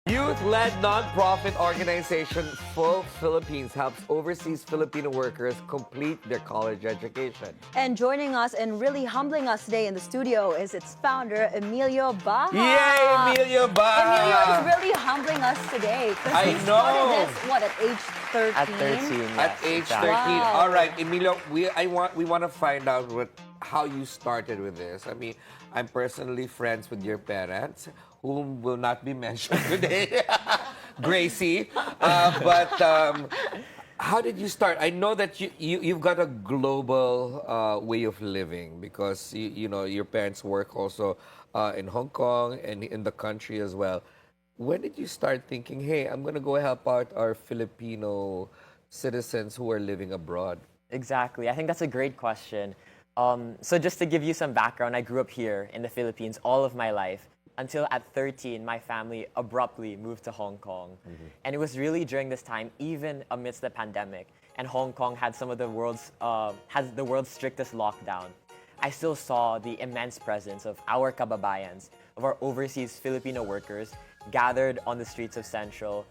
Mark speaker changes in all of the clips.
Speaker 1: Youth-led nonprofit organization Full Philippines helps overseas Filipino workers complete their college education.
Speaker 2: And joining us and really humbling us today in the studio is its founder, Emilio Baja.
Speaker 1: Yay, Emilio Baja!
Speaker 2: Emilio is really humbling us today.
Speaker 1: I
Speaker 2: he
Speaker 1: know.
Speaker 2: started this, what, at age 13?
Speaker 3: At 13, yes,
Speaker 1: At age 13.
Speaker 3: exactly.
Speaker 2: Wow.
Speaker 1: All right, Emilio, we want to find out how you started with this. I mean, I'm personally friends with your parents, whom will not be mentioned today. Gracie. But how did you start? I know that you've got a global way of living because you know your parents work also in Hong Kong and in the country as well. When did you start thinking, hey, I'm going to go help out our Filipino citizens who are living abroad?
Speaker 3: Exactly. I think that's a great question. So just to give you some background, I grew up here in the Philippines all of my life. Until at 13, my family abruptly moved to Hong Kong. And it was really during this time, even amidst the pandemic, and Hong Kong had some of the has the world's strictest lockdown. I still saw the immense presence of our kababayans, of our overseas Filipino workers gathered on the streets of Central,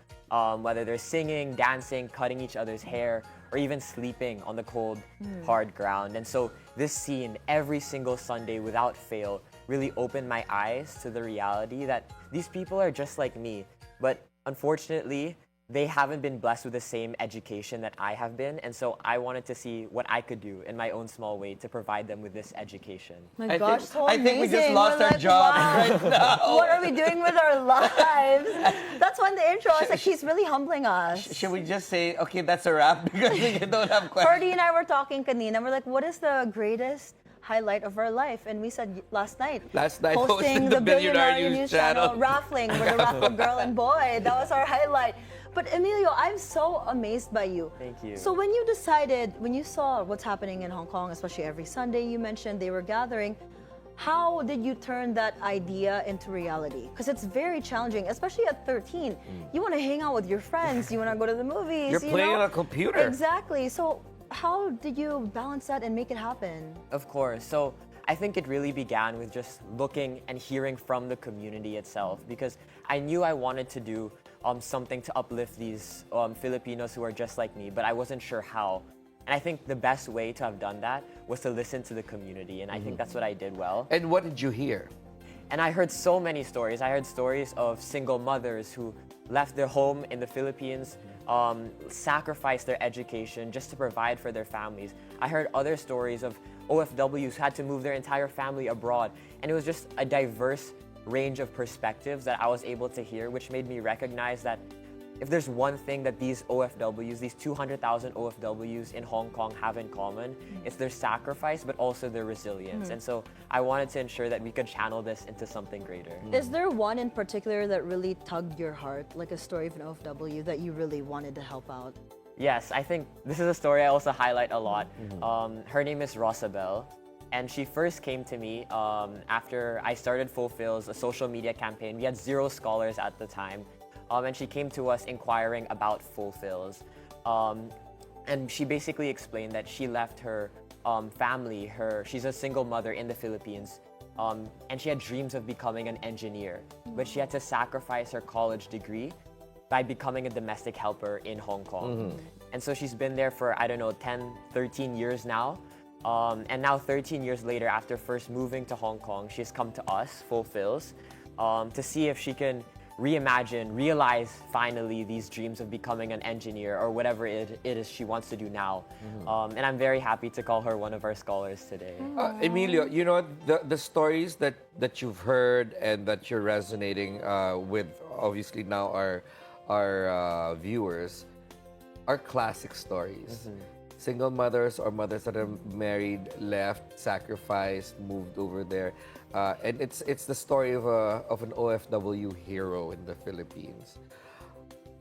Speaker 3: whether they're singing, dancing, cutting each other's hair, or even sleeping on the cold, hard ground. And so this scene, every single Sunday without fail, really opened my eyes to the reality that these people are just like me. But unfortunately, they haven't been blessed with the same education that I have been. And so I wanted to see what I could do in my own small way to provide them with this education.
Speaker 2: My gosh, so
Speaker 1: I think we just
Speaker 2: amazing.
Speaker 1: lost
Speaker 2: We're
Speaker 1: our
Speaker 2: like,
Speaker 1: jobs
Speaker 2: wow.
Speaker 1: right now.
Speaker 2: What are we doing with our lives? That's when the intro, I was like, he's really humbling us.
Speaker 1: Should we just say, okay, that's a wrap because we don't have questions?
Speaker 2: Ferdy and I were talking kanina. We're like, what is the greatest highlight of our life? And we said last night,
Speaker 1: Hosting
Speaker 2: hosting
Speaker 1: the
Speaker 2: the
Speaker 1: Bilyonaryo News Channel.
Speaker 2: raffling with a raffle girl and boy. That was our highlight. But Emilio, I'm so amazed by you.
Speaker 3: Thank you.
Speaker 2: So when you decided, when you saw what's happening in Hong Kong, especially every Sunday, you mentioned they were gathering, how did you turn that idea into reality? Because it's very challenging, especially at 13. You want to hang out with your friends, you want to go to the movies.
Speaker 1: You're playing on a computer.
Speaker 2: Exactly. So how did you balance that and make it happen?
Speaker 3: Of course. So I think it really began with just looking and hearing from the community itself, because I knew I wanted to do something to uplift these Filipinos who are just like me, but I wasn't sure how. And I think the best way to have done that was to listen to the community, and I think that's what I did well.
Speaker 1: And what did you hear?
Speaker 3: And I heard so many stories. I heard stories of single mothers who left their home in the Philippines, sacrificed their education just to provide for their families. I heard other stories of OFWs who had to move their entire family abroad. And it was just a diverse range of perspectives that I was able to hear, which made me recognize that if there's one thing that these OFWs, these 200,000 OFWs in Hong Kong have in common, it's their sacrifice, but also their resilience. And so I wanted to ensure that we could channel this into something greater.
Speaker 2: Is there one in particular that really tugged your heart, like a story of an OFW that you really wanted to help out?
Speaker 3: Yes, I think this is a story I also highlight a lot. Her name is Rosabel, and she first came to me after I started Fulfills, a social media campaign. We had 0 scholars at the time. And she came to us inquiring about Fulfills. And she basically explained that she left her family, she's a single mother in the Philippines, and she had dreams of becoming an engineer, but she had to sacrifice her college degree by becoming a domestic helper in Hong Kong. And so she's been there for, I don't know, 10, 13 years now. And now 13 years later, after first moving to Hong Kong, she's come to us, Fulfills, to see if she can realize finally these dreams of becoming an engineer or whatever it is she wants to do now. And I'm very happy to call her one of our scholars today.
Speaker 1: Emilio, you know, the stories that you've heard and that you're resonating with, obviously now our viewers, are classic stories. Single mothers or mothers that are married, left, sacrificed, moved over there. And it's the story of an OFW hero in the Philippines.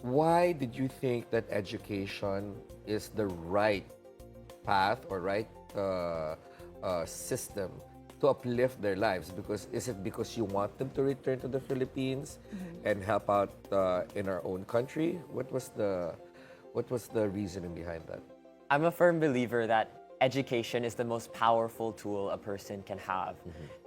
Speaker 1: Why did you think that education is the right path or right system to uplift their lives? Is it because you want them to return to the Philippines and help out in our own country? What was the reasoning behind that?
Speaker 3: I'm a firm believer that education is the most powerful tool a person can have.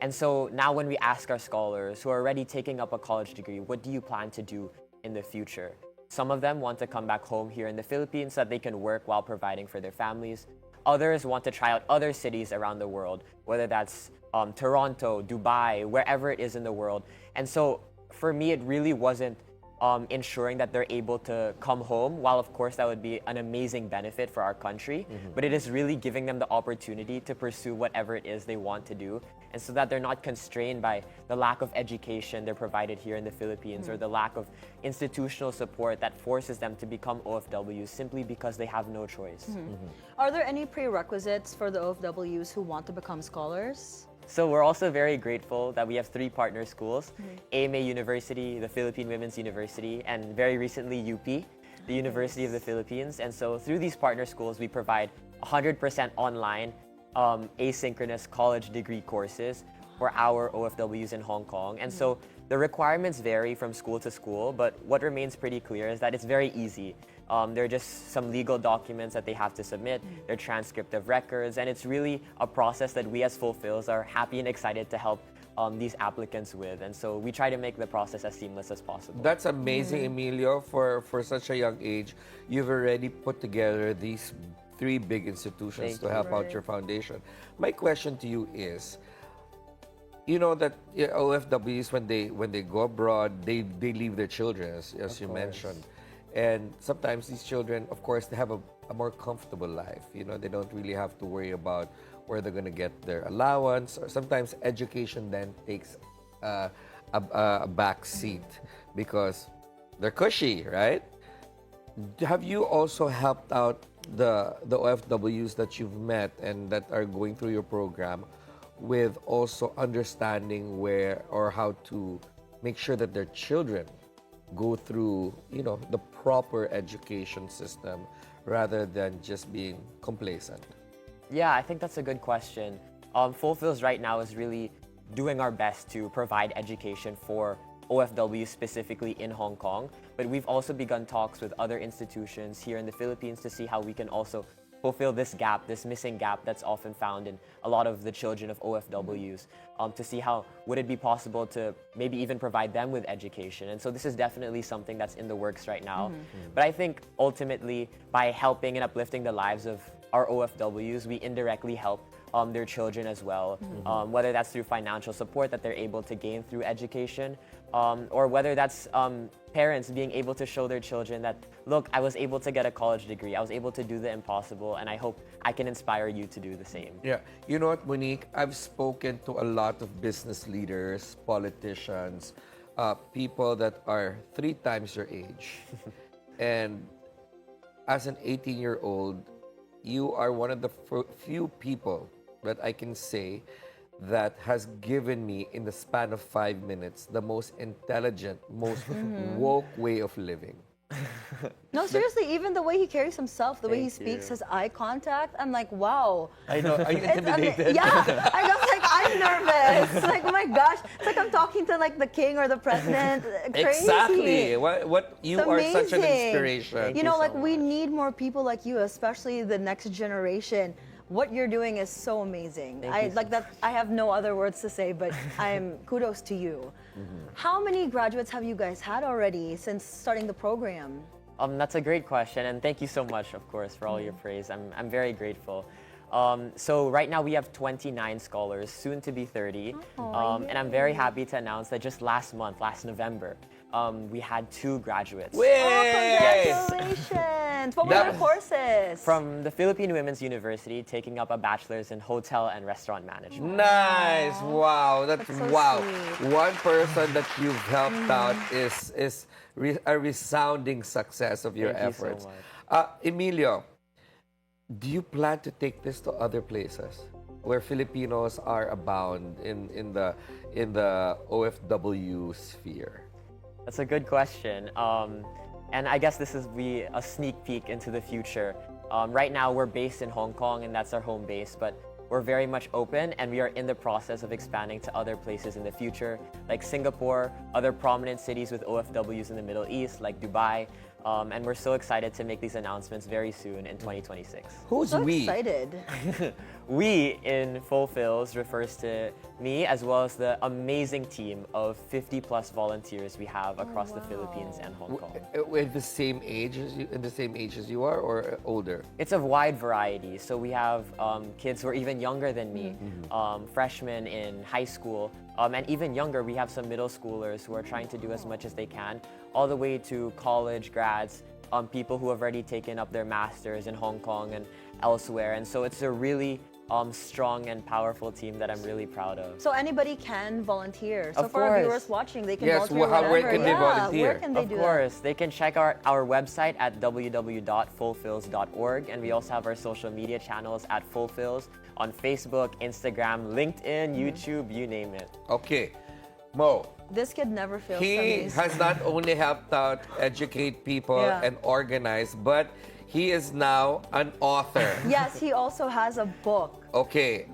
Speaker 3: And so now when we ask our scholars who are already taking up a college degree, what do you plan to do in the future. Some of them want to come back home here in the Philippines so that they can work while providing for their families. Others want to try out other cities around the world, whether that's Toronto, Dubai, wherever it is in the world. And so for me, it really wasn't ensuring that they're able to come home, while of course that would be an amazing benefit for our country, but it is really giving them the opportunity to pursue whatever it is they want to do, and so that they're not constrained by the lack of education they're provided here in the Philippines or the lack of institutional support that forces them to become OFWs simply because they have no choice.
Speaker 2: Are there any prerequisites for the OFWs who want to become scholars?
Speaker 3: So we're also very grateful that we have 3 partner schools, AMA University, the Philippine Women's University, and very recently UP, the University of the Philippines. And so through these partner schools, we provide 100% online asynchronous college degree courses for our OFWs in Hong Kong. And so the requirements vary from school to school, but what remains pretty clear is that it's very easy. There are just some legal documents that they have to submit, their transcript of records, and it's really a process that we as Fulfills are happy and excited to help these applicants with. And so we try to make the process as seamless as possible.
Speaker 1: That's amazing, Emilio. For such a young age, you've already put together these 3 big institutions
Speaker 3: Thank
Speaker 1: to
Speaker 3: you.
Speaker 1: help out your foundation. My question to you is, you know that OFWs, when they go abroad, they leave their children, as you mentioned. And sometimes these children, of course, they have a more comfortable life. You know, they don't really have to worry about where they're going to get their allowance. Or sometimes education then takes a back seat because they're cushy, right? Have you also helped out the OFWs that you've met and that are going through your program with also understanding where or how to make sure that their children go through, you know, the proper education system rather than just being complacent?
Speaker 3: Yeah, I think that's a good question. Fulfills right now is really doing our best to provide education for OFWs specifically in Hong Kong, but we've also begun talks with other institutions here in the Philippines to see how we can also fulfill this gap, this missing gap that's often found in a lot of the children of OFWs, to see how would it be possible to maybe even provide them with education. And so this is definitely something that's in the works right now. But I think ultimately by helping and uplifting the lives of our OFWs, we indirectly help their children as well, whether that's through financial support that they're able to gain through education, or whether that's parents being able to show their children that, look, I was able to get a college degree, I was able to do the impossible, and I hope I can inspire you to do the same.
Speaker 1: Yeah. You know what, Monique? I've spoken to a lot of business leaders, politicians, people that are 3 times your age. And as an 18-year-old, you are one of the few people that I can say that has given me, in the span of 5 minutes, the most intelligent, most woke way of living.
Speaker 2: No, seriously, even the way he carries himself, the way he
Speaker 3: Thank
Speaker 2: speaks,
Speaker 3: you.
Speaker 2: his eye contact, I'm like, wow.
Speaker 1: I know. Are you
Speaker 2: It's
Speaker 1: intimidated?
Speaker 2: yeah, I was like, I'm nervous. Like, oh my gosh, it's like I'm talking to like the king or the president. Crazy.
Speaker 1: Exactly. What you
Speaker 2: It's
Speaker 1: are such an
Speaker 2: amazing.
Speaker 1: inspiration.
Speaker 2: You know,
Speaker 3: so
Speaker 2: like we
Speaker 3: much.
Speaker 2: need more people like you, especially the next generation. What you're doing is so amazing.
Speaker 3: Thank
Speaker 2: I
Speaker 3: you so
Speaker 2: like that. I have no other words to say, but I'm kudos to you. How many graduates have you guys had already since starting the program?
Speaker 3: That's a great question, and thank you so much, of course, for all your praise. I'm very grateful. So right now we have 29 scholars, soon to be 30. And I'm very happy to announce that just last month, last November, we had 2 graduates.
Speaker 2: Oh, congratulations! What were
Speaker 1: That-
Speaker 2: your courses?
Speaker 3: From the Philippine Women's University, taking up a bachelor's in hotel and restaurant management.
Speaker 1: Nice. Wow. That's
Speaker 2: That's so
Speaker 1: wow.
Speaker 2: sweet.
Speaker 1: One person that you've helped out is a resounding success of your
Speaker 3: Thank you so
Speaker 1: efforts.
Speaker 3: much.
Speaker 1: Emilio, do you plan to take this to other places where Filipinos are abound in the OFW sphere?
Speaker 3: That's a good question. And I guess this is a sneak peek into the future. Right now we're based in Hong Kong and that's our home base, but we're very much open, and we are in the process of expanding to other places in the future, like Singapore, other prominent cities with OFWs in the Middle East, like Dubai. And we're so excited to make these announcements very soon in 2026.
Speaker 1: Who's
Speaker 2: So
Speaker 1: we?
Speaker 2: excited.
Speaker 3: We in Fulfills refers to me as well as the amazing team of 50 plus volunteers we have across the Philippines and Hong Kong.
Speaker 1: With the same age as you, in the same age as you are, or older?
Speaker 3: It's a wide variety. So we have kids who are even younger than me, freshmen in high school, and even younger, we have some middle schoolers who are trying to do as much as they can, all the way to college grads, people who have already taken up their masters in Hong Kong and elsewhere. And so it's a really strong and powerful team that I'm really proud of.
Speaker 2: So anybody can volunteer. So
Speaker 3: Of
Speaker 2: for our
Speaker 3: course.
Speaker 2: viewers watching, they can
Speaker 1: Yes,
Speaker 2: volunteer
Speaker 1: where
Speaker 2: whatever.
Speaker 1: can they volunteer?
Speaker 2: Where can they
Speaker 3: Of
Speaker 2: do
Speaker 3: course, they can check our website at www.fulfills.org, and we also have our social media channels at Fulfills on Facebook, Instagram, LinkedIn, YouTube, you name it.
Speaker 1: Okay, Mo.
Speaker 2: that? This kid never fails.
Speaker 1: He has not only helped out educate people
Speaker 2: Yeah.
Speaker 1: and organize, but he is now an author.
Speaker 2: Yes, he also has a book.
Speaker 1: Okay,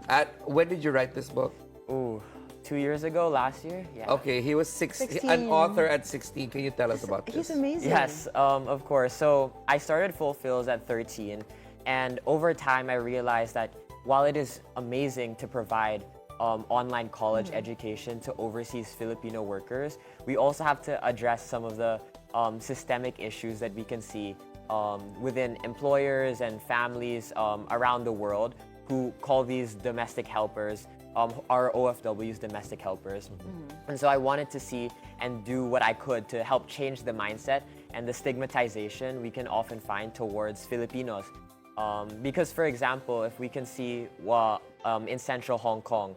Speaker 1: when did you write this book?
Speaker 3: Ooh, 2 years ago, last year? Yeah.
Speaker 1: Okay, he was an
Speaker 2: 16.
Speaker 1: author at 16. Can you tell us about
Speaker 2: He's
Speaker 1: this?
Speaker 2: amazing.
Speaker 3: Yes, of course. So I started Fulfills at 13, and over time I realized that while it is amazing to provide online college education to overseas Filipino workers, we also have to address some of the systemic issues that we can see within employers and families around the world who call these domestic helpers, our OFWs, domestic helpers. And so I wanted to see and do what I could to help change the mindset and the stigmatization we can often find towards Filipinos. Because, for example, if we can see in central Hong Kong,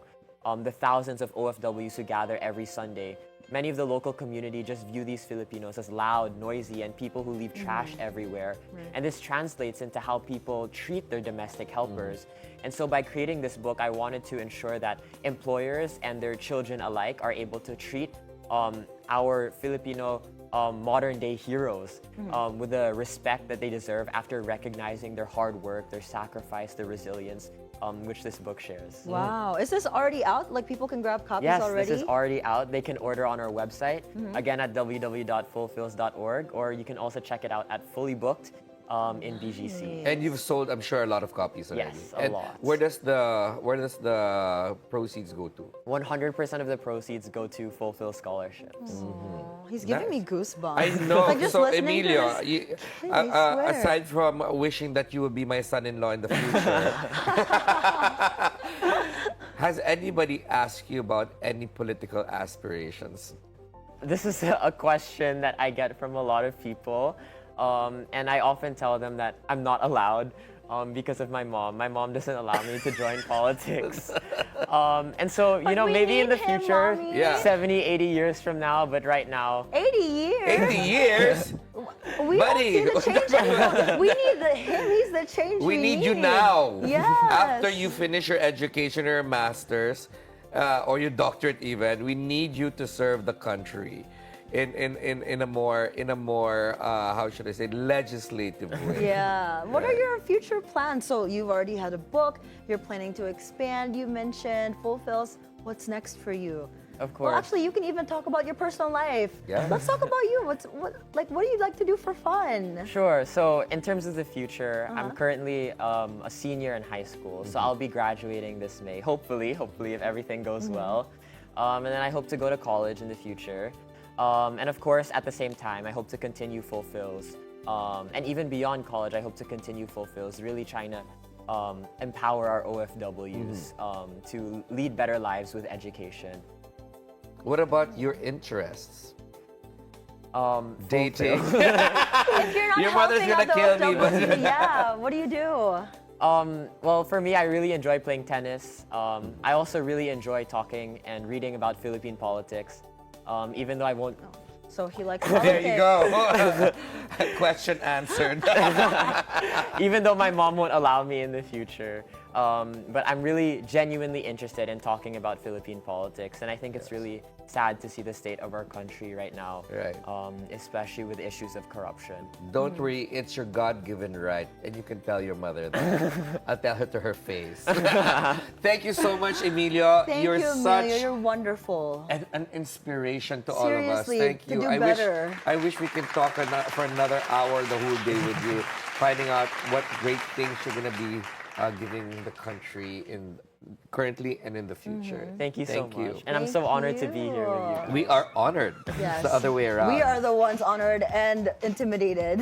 Speaker 3: the thousands of OFWs who gather every Sunday, many of the local community just view these Filipinos as loud, noisy, and people who leave trash everywhere. And this translates into how people treat their domestic helpers. And so by creating this book, I wanted to ensure that employers and their children alike are able to treat our Filipino modern-day heroes with the respect that they deserve after recognizing their hard work, their sacrifice, their resilience, which this book shares.
Speaker 2: Wow. Is this already out? Like people can grab copies
Speaker 3: Yes,
Speaker 2: already?
Speaker 3: this is already out. They can order on our website, again at www.fulfills.org, or you can also check it out at Fully Booked in BGC.
Speaker 1: And you've sold, I'm sure, a lot of copies already.
Speaker 3: Yes, a
Speaker 1: and
Speaker 3: lot.
Speaker 1: Where does the proceeds go to?
Speaker 3: 100% of the proceeds go to Fulfill scholarships.
Speaker 2: Oh, he's giving me goosebumps.
Speaker 1: I know.
Speaker 2: Like just
Speaker 1: So,
Speaker 2: listening to
Speaker 1: Emilio,
Speaker 2: this. I swear.
Speaker 1: aside from wishing that you would be my son-in-law in the future, has anybody asked you about any political aspirations?
Speaker 3: This is a question that I get from a lot of people. And I often tell them that I'm not allowed because of my mom. My mom doesn't allow me to join politics. And so, you
Speaker 2: But
Speaker 3: know,
Speaker 2: we
Speaker 3: maybe in the
Speaker 2: need him,
Speaker 3: future,
Speaker 2: Mommy.
Speaker 1: Yeah.
Speaker 3: 70, 80 years from now, but right now,
Speaker 2: 80 years?
Speaker 1: 80 years?
Speaker 2: We
Speaker 1: Buddy.
Speaker 2: don't see the change. We need him. He's the change
Speaker 1: We need you now.
Speaker 2: Yes.
Speaker 1: After you finish your education or your master's or your doctorate even, we need you to serve the country in a more how should I say, legislative way.
Speaker 2: Yeah. What are your future plans? So you've already had a book. You're planning to expand. You mentioned Fulfills. What's next for you?
Speaker 3: of course.
Speaker 2: Well, actually, you can even talk about your personal life.
Speaker 1: Yeah.
Speaker 2: Let's talk about you. What do you like to do for fun?
Speaker 3: Sure. So in terms of the future, I'm currently a senior in high school. So I'll be graduating this May, hopefully if everything goes well. And then I hope to go to college in the future. And of course, at the same time, I hope to continue Fulfills. And even beyond college, I hope to continue Fulfills, really trying to empower our OFWs to lead better lives with education.
Speaker 1: What about your interests? Dating.
Speaker 3: Fulfill.
Speaker 2: If you're not
Speaker 1: Your mother's
Speaker 2: helping
Speaker 1: gonna
Speaker 2: out the
Speaker 1: kill me,
Speaker 2: OFWs,
Speaker 1: but-
Speaker 2: yeah. What do you do?
Speaker 3: Well, for me, I really enjoy playing tennis. I also really enjoy talking and reading about Philippine politics, even though I won't.
Speaker 2: So he likes
Speaker 1: There you
Speaker 2: politics.
Speaker 1: go. Question answered.
Speaker 3: Even though my mom won't allow me in the future. But I'm really genuinely interested in talking about Philippine politics, and I think it's really sad to see the state of our country right now,
Speaker 1: Right.
Speaker 3: especially with issues of corruption.
Speaker 1: Don't worry, it's your God-given right, and you can tell your mother that. I'll tell her to her face. Thank you so much, Emilio.
Speaker 2: Thank
Speaker 1: You're
Speaker 2: you,
Speaker 1: such
Speaker 2: Emilio. You're wonderful.
Speaker 1: an inspiration to all of us.
Speaker 2: Seriously,
Speaker 1: Thank
Speaker 2: to
Speaker 1: you.
Speaker 2: do
Speaker 1: I
Speaker 2: better.
Speaker 1: wish I wish we could talk for another hour the whole day with you, finding out what great things you're gonna be giving the country currently and in the future.
Speaker 3: Thank you so
Speaker 1: Thank you.
Speaker 3: much. And I'm so
Speaker 2: Thank
Speaker 3: honored to be here with you.
Speaker 2: you.
Speaker 1: We are honored.
Speaker 2: Yes.
Speaker 1: It's the other way around.
Speaker 2: We are the ones honored and intimidated.